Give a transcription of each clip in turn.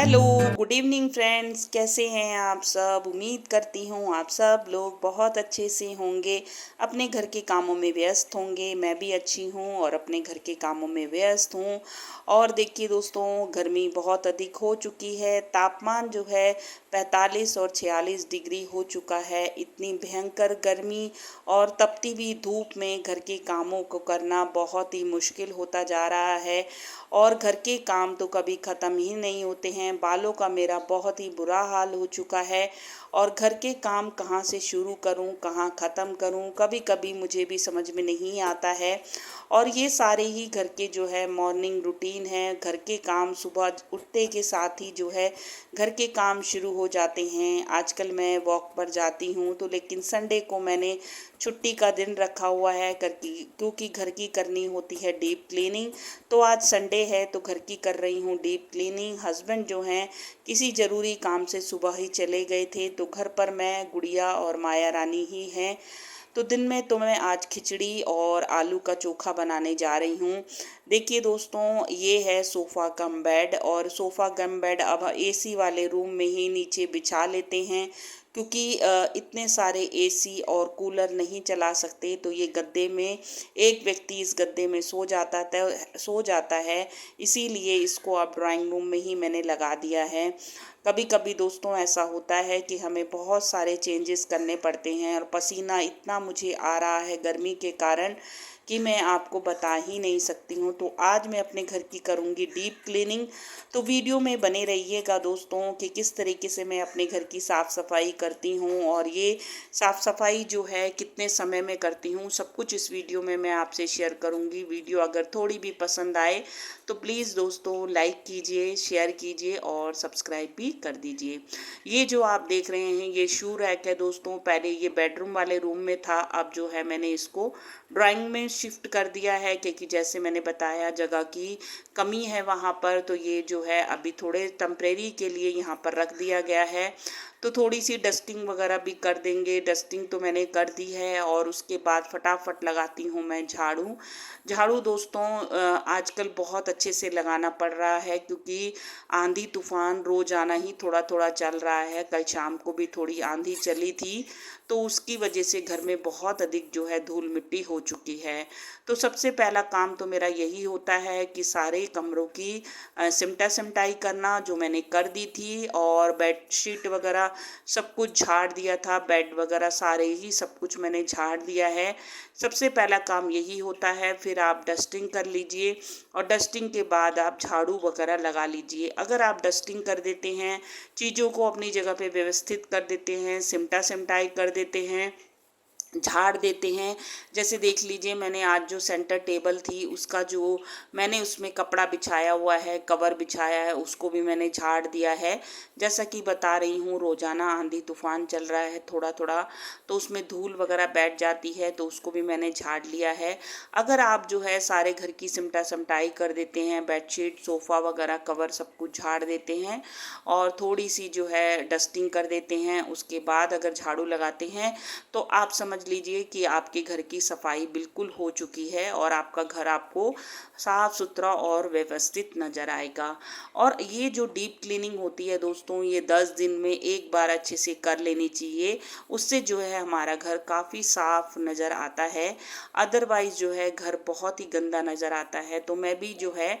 Hello, good evening friends. कैसे हैं आप सब? उम्मीद करती हूँ आप सब लोग बहुत अच्छे से होंगे, अपने घर के कामों में व्यस्त होंगे। मैं भी अच्छी हूँ और अपने घर के कामों में व्यस्त हूँ। और देखिए दोस्तों, गर्मी बहुत अधिक हो चुकी है। तापमान जो है 45 और 46 डिग्री हो चुका है। इतनी भयंकर गर्मी और तपती हुई धूप में घर के कामों को करना बहुत ही मुश्किल होता जा रहा है। और घर के काम तो कभी ख़त्म ही नहीं होते हैं। बालों का मेरा बहुत ही बुरा हाल हो चुका है और घर के काम कहाँ से शुरू करूँ, कहाँ ख़त्म करूँ, कभी कभी मुझे भी समझ में नहीं आता है। और ये सारे ही घर के जो है मॉर्निंग रूटीन है। घर के काम सुबह उठते के साथ ही जो है घर के काम शुरू हो जाते हैं। आजकल मैं वॉक पर जाती हूँ तो लेकिन संडे को मैंने छुट्टी का दिन रखा हुआ है क्योंकि घर की करनी होती है डीप क्लीनिंग। तो आज संडे है तो घर की कर रही हूँ डीप क्लीनिंग। हस्बैंड जो हैं किसी ज़रूरी काम से सुबह ही चले गए थे तो घर पर मैं, गुड़िया और माया रानी ही हैं। तो दिन में तो मैं आज खिचड़ी और आलू का चोखा बनाने जा रही हूँ। देखिए दोस्तों, ये है सोफ़ा कम बेड और सोफ़ा कम बेड अब एसी वाले रूम में ही नीचे बिछा लेते हैं क्योंकि इतने सारे एसी और कूलर नहीं चला सकते। तो ये गद्दे में एक व्यक्ति इस गद्दे में सो जाता है, इसीलिए इसको अब ड्राइंग रूम में ही मैंने लगा दिया है। कभी कभी दोस्तों ऐसा होता है कि हमें बहुत सारे चेंजेस करने पड़ते हैं और पसीना इतना मुझे आ रहा है गर्मी के कारण कि मैं आपको बता ही नहीं सकती हूँ। तो आज मैं अपने घर की करूँगी डीप क्लीनिंग। तो वीडियो में बने रहिएगा दोस्तों कि किस तरीके से मैं अपने घर की साफ़ सफाई करती हूँ और ये साफ़ सफाई जो है कितने समय में करती हूँ, सब कुछ इस वीडियो में मैं आपसे शेयर करूँगी। वीडियो अगर थोड़ी भी पसंद आए तो प्लीज़ दोस्तों लाइक कीजिए, शेयर कीजिए और सब्सक्राइब भी कर दीजिए। ये जो आप देख रहे हैं ये शू रैक है दोस्तों। पहले ये बेडरूम वाले रूम में था, अब जो है मैंने इसको ड्राइंग में शिफ्ट कर दिया है क्योंकि जैसे मैंने बताया जगह की कमी है वहाँ पर। तो ये जो है अभी थोड़े टेम्परेरी के लिए यहाँ पर रख दिया गया है। तो थोड़ी सी डस्टिंग वगैरह भी कर देंगे। डस्टिंग तो मैंने कर दी है और उसके बाद फटाफट लगाती हूँ मैं झाड़ू। झाड़ू दोस्तों आजकल बहुत अच्छे से लगाना पड़ रहा है क्योंकि आंधी तूफान रोज़ाना ही थोड़ा थोड़ा चल रहा है। कल शाम को भी थोड़ी आंधी चली थी तो उसकी वजह से घर में बहुत अधिक जो है धूल मिट्टी हो चुकी है। तो सबसे पहला काम तो मेरा यही होता है कि सारे कमरों की सिमटाई करना, जो मैंने कर दी थी। और बेडशीट वगैरह सब कुछ झाड़ दिया था, बेड वगैरह सारे ही सब कुछ मैंने झाड़ दिया है। सबसे पहला काम यही होता है। फिर आप डस्टिंग कर लीजिए और डस्टिंग के बाद आप झाड़ू वगैरह लगा लीजिए। अगर आप डस्टिंग कर देते हैं, चीज़ों को अपनी जगह पे व्यवस्थित कर देते हैं, सिमटाई कर देते हैं, झाड़ देते हैं। जैसे देख लीजिए मैंने आज जो सेंटर टेबल थी उसका जो मैंने उसमें कपड़ा बिछाया हुआ है, कवर बिछाया है, उसको भी मैंने झाड़ दिया है। जैसा कि बता रही हूँ रोज़ाना आंधी तूफान चल रहा है थोड़ा थोड़ा, तो उसमें धूल वगैरह बैठ जाती है तो उसको भी मैंने झाड़ लिया है। अगर आप जो है सारे घर की सिमटाई कर देते हैं, बेडशीट सोफ़ा वगैरह कवर सब कुछ झाड़ देते हैं और थोड़ी सी जो है डस्टिंग कर देते हैं, उसके बाद अगर झाड़ू लगाते हैं तो आप समझ लीजिए कि आपके घर की सफाई बिल्कुल हो चुकी है और आपका घर आपको साफ़ सुथरा और व्यवस्थित नज़र आएगा। और ये जो डीप क्लीनिंग होती है दोस्तों, ये 10 दिन में एक बार अच्छे से कर लेनी चाहिए। उससे जो है हमारा घर काफ़ी साफ़ नज़र आता है। अदरवाइज़ जो है घर बहुत ही गंदा नज़र आता है। तो मैं भी जो है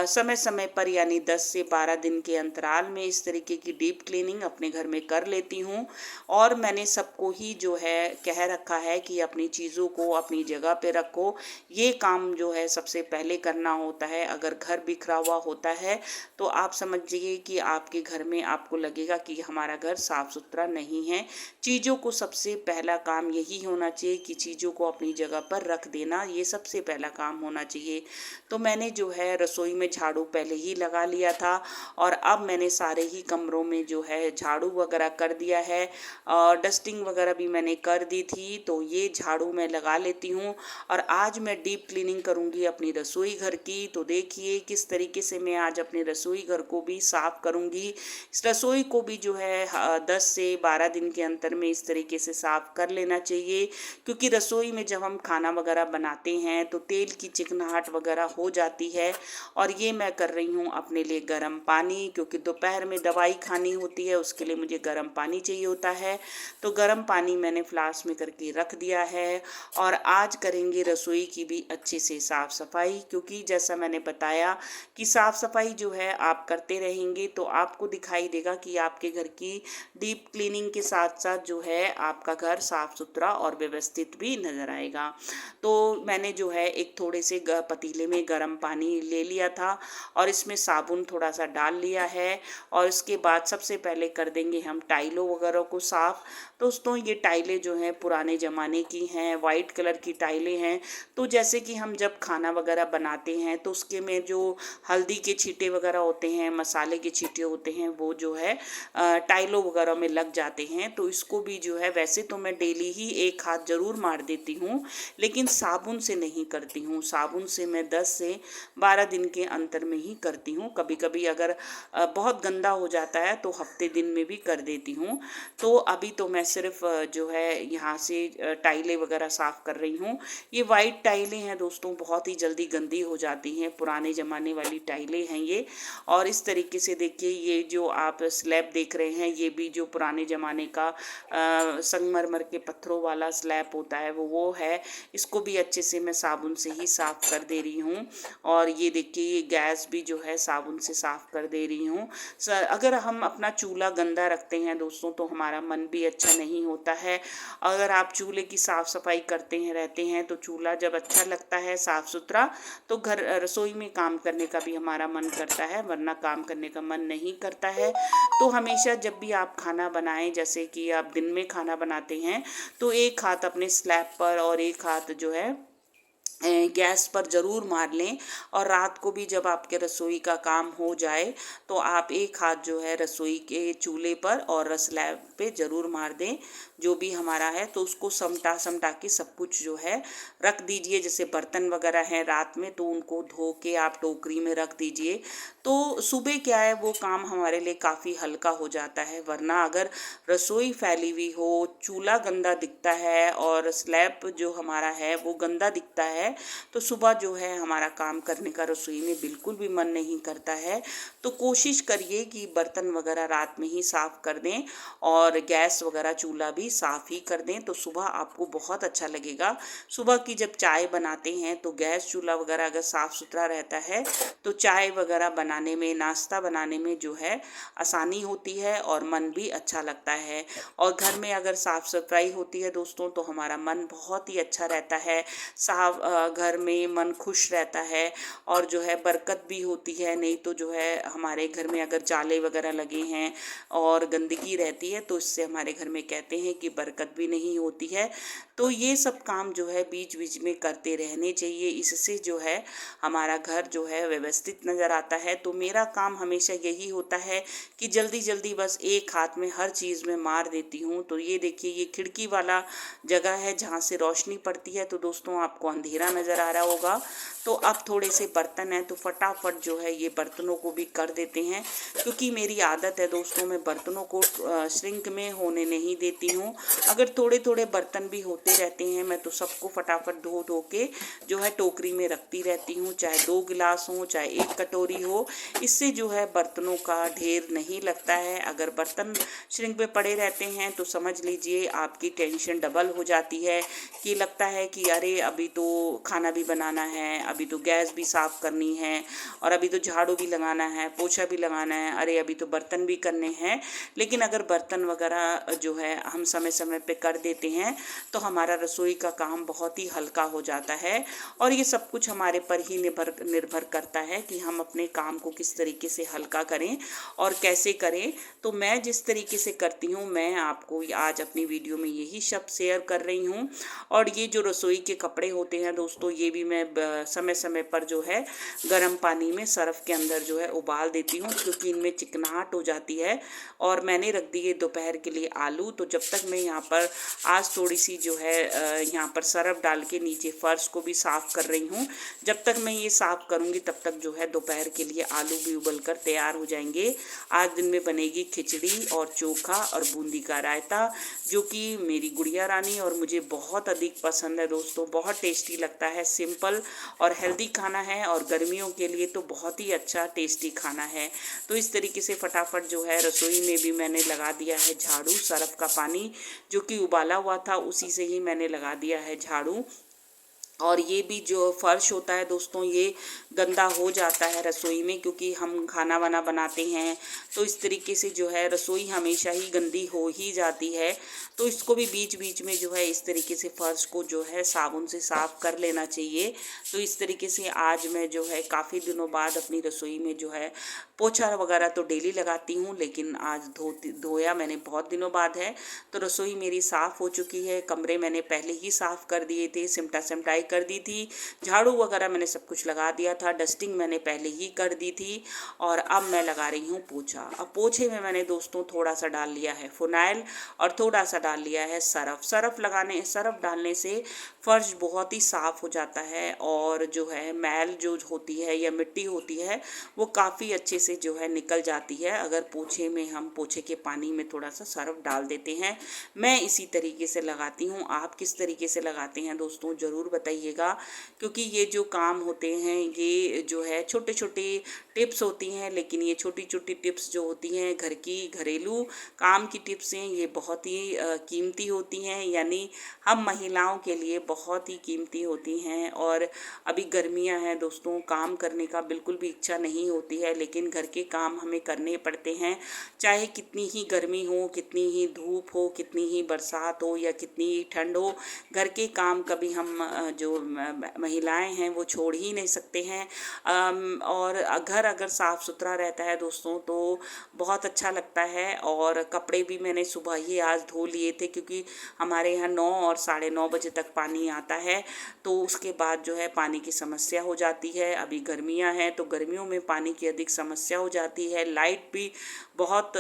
समय समय पर यानी 10 से 12 दिन के अंतराल में इस तरीके की डीप क्लीनिंग अपने घर में कर लेती हूँ। और मैंने सबको ही जो है कह रखा है कि अपनी चीज़ों को अपनी जगह पे रखो। ये काम जो है सबसे पहले करना होता है। अगर घर बिखरा हुआ होता है तो आप समझिए कि आपके घर में आपको लगेगा कि हमारा घर साफ़ सुथरा नहीं है। चीज़ों को सबसे पहला काम यही होना चाहिए कि चीज़ों को अपनी जगह पर रख देना, ये सबसे पहला काम होना चाहिए। तो मैंने जो है रसोई में झाड़ू पहले ही लगा लिया था और अब मैंने सारे ही कमरों में जो है झाड़ू वगैरह कर दिया है और डस्टिंग वगैरह भी मैंने कर दी थी। की, तो ये झाड़ू मैं लगा लेती हूँ। और आज मैं डीप क्लीनिंग करूँगी अपनी रसोई घर की। तो देखिए किस तरीके से मैं आज अपने रसोई घर को भी साफ़ करूँगी। इस रसोई को भी जो है 10 से 12 दिन के अंतर में इस तरीके से साफ़ कर लेना चाहिए, क्योंकि रसोई में जब हम खाना वगैरह बनाते हैं तो तेल की चिकनाहट वगैरह हो जाती है। और ये मैं कर रही हूँ अपने लिए गर्म पानी, क्योंकि दोपहर में दवाई खानी होती है, उसके लिए मुझे गर्म पानी चाहिए होता है। तो गर्म पानी मैंने फ्लास्क में करके रख दिया है। और आज करेंगे रसोई की भी अच्छे से साफ़ सफाई, क्योंकि जैसा मैंने बताया कि साफ़ सफाई जो है आप करते रहेंगे तो आपको दिखाई देगा कि आपके घर की डीप क्लीनिंग के साथ साथ जो है आपका घर साफ़ सुथरा और व्यवस्थित भी नज़र आएगा। तो मैंने जो है एक थोड़े से पतीले में गर्म पानी ले लिया था और इसमें साबुन थोड़ा सा डाल लिया है। और इसके बाद सबसे पहले कर देंगे हम टाइलों वगैरह को साफ़। दोस्तों ये टाइलें जो हैं पुराने ज़माने की हैं, वाइट कलर की टाइलें हैं। तो जैसे कि हम जब खाना वगैरह बनाते हैं तो उसके में जो हल्दी के छींटे वगैरह होते हैं, मसाले के छींटे होते हैं, वो जो है टाइलों वगैरह में लग जाते हैं। तो इसको भी जो है, वैसे तो मैं डेली ही एक हाथ ज़रूर मार देती हूँ, लेकिन साबुन से नहीं करती हूँ। साबुन से मैं 10 से 12 दिन के अंतर में ही करती हूँ। कभी कभी अगर बहुत गंदा हो जाता है तो हफ्ते दिन में भी कर देती हूँ। तो अभी तो मैं सिर्फ जो है यहाँ से टाइलें वगैरह साफ़ कर रही हूँ। ये वाइट टाइलें हैं दोस्तों, बहुत ही जल्दी गंदी हो जाती हैं, पुराने ज़माने वाली टाइलें हैं ये। और इस तरीके से देखिए ये जो आप स्लैब देख रहे हैं, ये भी जो पुराने ज़माने का संगमरमर के पत्थरों वाला स्लैब होता है वो है। इसको भी अच्छे से मैं साबुन से ही साफ़ कर दे रही हूँ। और ये देखिए ये गैस भी जो है साबुन से साफ़ कर दे रही हूँ। अगर हम अपना चूल्हा गंदा रखते हैं दोस्तों तो हमारा मन भी अच्छा नहीं होता है। अगर आप चूल्हे की साफ़ सफाई करते हैं रहते हैं तो चूल्हा जब अच्छा लगता है साफ़ सुथरा, तो घर रसोई में काम करने का भी हमारा मन करता है, वरना काम करने का मन नहीं करता है। तो हमेशा जब भी आप खाना बनाएं, जैसे कि आप दिन में खाना बनाते हैं, तो एक हाथ अपने स्लैब पर और एक हाथ जो है गैस पर ज़रूर मार लें। और रात को भी जब आपके रसोई का काम हो जाए तो आप एक हाथ जो है रसोई के चूल्हे पर और स्लैब पे ज़रूर मार दें, जो भी हमारा है। तो उसको समटा समटा के सब कुछ जो है रख दीजिए। जैसे बर्तन वगैरह हैं रात में तो उनको धो के आप टोकरी में रख दीजिए। तो सुबह क्या है वो काम हमारे लिए काफ़ी हल्का हो जाता है। वरना अगर रसोई फैली हुई हो, चूल्हा गंदा दिखता है और स्लैब जो हमारा है वो गंदा दिखता है, तो सुबह जो है हमारा काम करने का रसोई में बिल्कुल भी मन नहीं करता है। तो कोशिश करिए कि बर्तन वगैरह रात में ही साफ़ कर दें और गैस वगैरह चूल्हा भी साफ़ ही कर दें, तो सुबह आपको बहुत अच्छा लगेगा। सुबह की जब चाय बनाते हैं तो गैस चूल्हा वगैरह अगर साफ़ सुथरा रहता है तो चाय वगैरह बनाने में, नाश्ता बनाने में जो है आसानी होती है और मन भी अच्छा लगता है। और घर में अगर साफ़ सफाई होती है दोस्तों तो हमारा मन बहुत ही अच्छा रहता है। साफ घर में मन खुश रहता है और जो है बरकत भी होती है। नहीं तो जो है हमारे घर में अगर जाले वगैरह लगे हैं और गंदगी रहती है तो इससे हमारे घर में कहते हैं कि बरकत भी नहीं होती है। तो ये सब काम जो है बीच बीच में करते रहने चाहिए, इससे जो है हमारा घर जो है व्यवस्थित नज़र आता है। तो मेरा काम हमेशा यही होता है कि जल्दी जल्दी बस एक हाथ में हर चीज़ में मार देती हूँ। तो ये देखिए ये खिड़की वाला जगह है जहाँ से रोशनी पड़ती है, तो दोस्तों आपको अंधेरा नज़र आ रहा होगा। तो अब थोड़े से बर्तन हैं तो फटाफट जो है ये बर्तनों को भी कर देते हैं, क्योंकि मेरी आदत है दोस्तों मैं बर्तनों को श्रिंक में होने नहीं देती हूँ। अगर थोड़े थोड़े बर्तन भी होते रहते हैं मैं तो सबको फटाफट धो धो के जो है टोकरी में रखती रहती हूँ, चाहे 2 गिलास हो चाहे 1 कटोरी हो। इससे जो है बर्तनों का ढेर नहीं लगता है। अगर बर्तन श्रिंक में पड़े रहते हैं तो समझ लीजिए आपकी टेंशन डबल हो जाती है कि लगता है कि अरे अभी तो खाना भी बनाना है, अभी तो गैस भी साफ़ करनी है और अभी तो झाड़ू भी लगाना है, पोछा भी लगाना है, अरे अभी तो बर्तन भी करने हैं। लेकिन अगर बर्तन वगैरह जो है हम समय समय पे कर देते हैं तो हमारा रसोई का काम बहुत ही हल्का हो जाता है। और ये सब कुछ हमारे पर ही निर्भर करता है कि हम अपने काम को किस तरीके से हल्का करें और कैसे करें। तो मैं जिस तरीके से करती हूँ मैं आपको आज अपनी वीडियो में यही शब्द शेयर कर रही हूँ। और ये जो रसोई के कपड़े होते हैं दोस्तों ये भी मैं समय समय पर जो है गर्म पानी में सर्फ़ के अंदर जो है उबाल देती हूँ, क्योंकि इनमें चिकनाहट हो जाती है। और मैंने रख दिए दोपहर के लिए आलू, तो जब तक मैं यहाँ पर आज थोड़ी सी जो है यहाँ पर सरफ डाल के नीचे फर्श को भी साफ़ कर रही हूँ। जब तक मैं ये साफ़ करूँगी तब तक जो है दोपहर के लिए आलू भी उबल कर तैयार हो जाएंगे। आज दिन में बनेगी खिचड़ी और चोखा और बूंदी का रायता, जो कि मेरी गुड़िया रानी और मुझे बहुत अधिक पसंद है दोस्तों। बहुत टेस्टी लगता है, सिंपल और हेल्दी खाना है और गर्मियों के लिए तो बहुत ही अच्छा टेस्टी खाना है। तो इस तरीके से फटाफट जो है रसोई में भी मैंने लगा दिया है झाड़ू। सरफ का पानी जो कि उबाला हुआ था उसी से ही मैंने लगा दिया है झाड़ू। और ये भी जो फ़र्श होता है दोस्तों, ये गंदा हो जाता है रसोई में, क्योंकि हम खाना वाना बनाते हैं तो इस तरीके से जो है रसोई हमेशा ही गंदी हो ही जाती है। तो इसको भी बीच बीच में जो है इस तरीके से फ़र्श को जो है साबुन से साफ़ कर लेना चाहिए। तो इस तरीके से आज मैं जो है काफ़ी दिनों बाद अपनी रसोई में जो है पोछा वगैरह तो डेली लगाती हूँ, लेकिन आज धोया मैंने बहुत दिनों बाद है। तो रसोई मेरी साफ़ हो चुकी है, कमरे मैंने पहले ही साफ़ कर दिए थे, सिमटाई कर दी थी, झाड़ू वगैरह मैंने सब कुछ लगा दिया था, डस्टिंग मैंने पहले ही कर दी थी। और अब मैं लगा रही हूँ पोछा। अब पोछे में मैंने दोस्तों थोड़ा सा डाल लिया है फिनाइल और थोड़ा सा डाल लिया है सरफ। सरफ डालने से फर्श बहुत ही साफ़ हो जाता है और जो है मैल जो होती है या मिट्टी होती है वो काफ़ी अच्छे से जो है निकल जाती है, अगर पोछे में हम पोछे के पानी में थोड़ा सा सरफ डाल देते हैं। मैं इसी तरीके से लगाती हूँ। आप किस तरीके से लगाते हैं दोस्तों ज़रूर बताइएगा, क्योंकि ये जो काम होते हैं ये जो है छोटे छोटे टिप्स होती हैं, लेकिन ये छोटी छोटी टिप्स जो होती हैं घर की घरेलू काम की टिप्स हैं, ये बहुत ही कीमती होती हैं, यानी हम महिलाओं के लिए बहुत ही कीमती होती हैं। और अभी गर्मियां हैं दोस्तों, काम करने का बिल्कुल भी इच्छा नहीं होती है, लेकिन घर के काम हमें करने पड़ते हैं, चाहे कितनी ही गर्मी हो, कितनी ही धूप हो, कितनी ही बरसात हो या कितनी ही ठंड हो। घर के काम कभी हम जो महिलाएं हैं वो छोड़ ही नहीं सकते हैं। और घर अगर साफ़ सुथरा रहता है दोस्तों तो बहुत अच्छा लगता है। और कपड़े भी मैंने सुबह ही आज धो लिए थे, क्योंकि हमारे यहाँ 9 और 9:30 बजे तक पानी आता है, तो उसके बाद जो है पानी की समस्या हो जाती है। अभी गर्मियाँ हैं तो गर्मियों में पानी की अधिक समस्या हो जाती है। लाइट भी बहुत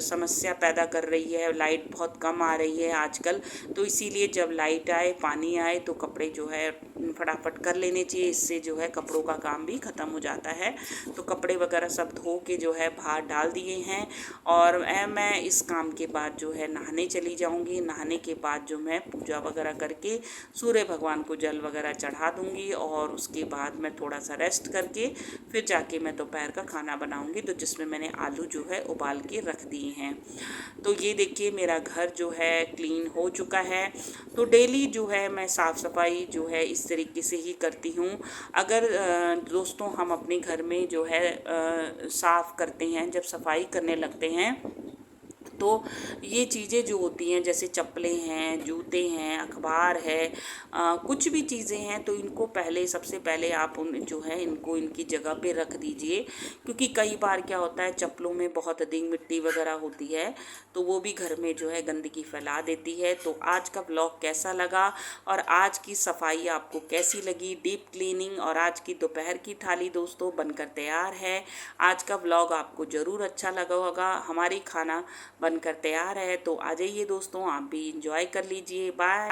समस्या पैदा कर रही है, लाइट बहुत कम आ रही है आजकल। तो इसीलिए जब लाइट आए, पानी आए, तो कपड़े जो है फटाफट कर लेने चाहिए, इससे जो है कपड़ों का काम भी ख़त्म हो जाता है। तो कपड़े वगैरह सब धो के जो है बाहर डाल दिए हैं और मैं इस काम के बाद जो है नहाने चली जाऊंगी। नहाने के बाद जो मैं पूजा वगैरह करके सूर्य भगवान को जल वगैरह चढ़ा दूंगी और उसके बाद मैं थोड़ा सा रेस्ट करके फिर जाके मैं दोपहर का खाना बनाऊंगी, तो जिसमें मैंने आलू जो है उबाल के रख दिए हैं। तो ये देखिए मेरा घर जो है क्लीन हो चुका है। तो डेली जो है मैं साफ़ सफाई जो है इस तरीके से ही करती हूँ। अगर दोस्तों हम अपने घर में जो है साफ़ करते हैं, जब सफाई करने लगते हैं तो ये चीज़ें जो होती हैं, जैसे चप्पलें हैं, जूते हैं, अखबार है, कुछ भी चीज़ें हैं, तो इनको पहले सबसे पहले आप उन जो है इनको इनकी जगह पे रख दीजिए। क्योंकि कई बार क्या होता है चप्पलों में बहुत अधिक मिट्टी वगैरह होती है, तो वो भी घर में जो है गंदगी फैला देती है। तो आज का ब्लॉग कैसा लगा और आज की सफाई आपको कैसी लगी, डीप क्लीनिंग और आज की दोपहर की थाली दोस्तों बनकर तैयार है। आज का ब्लॉग आपको ज़रूर अच्छा लगा होगा। हमारी खाना बनकर तैयार है, तो आ जाइए दोस्तों, आप भी इंजॉय कर लीजिए। बाय।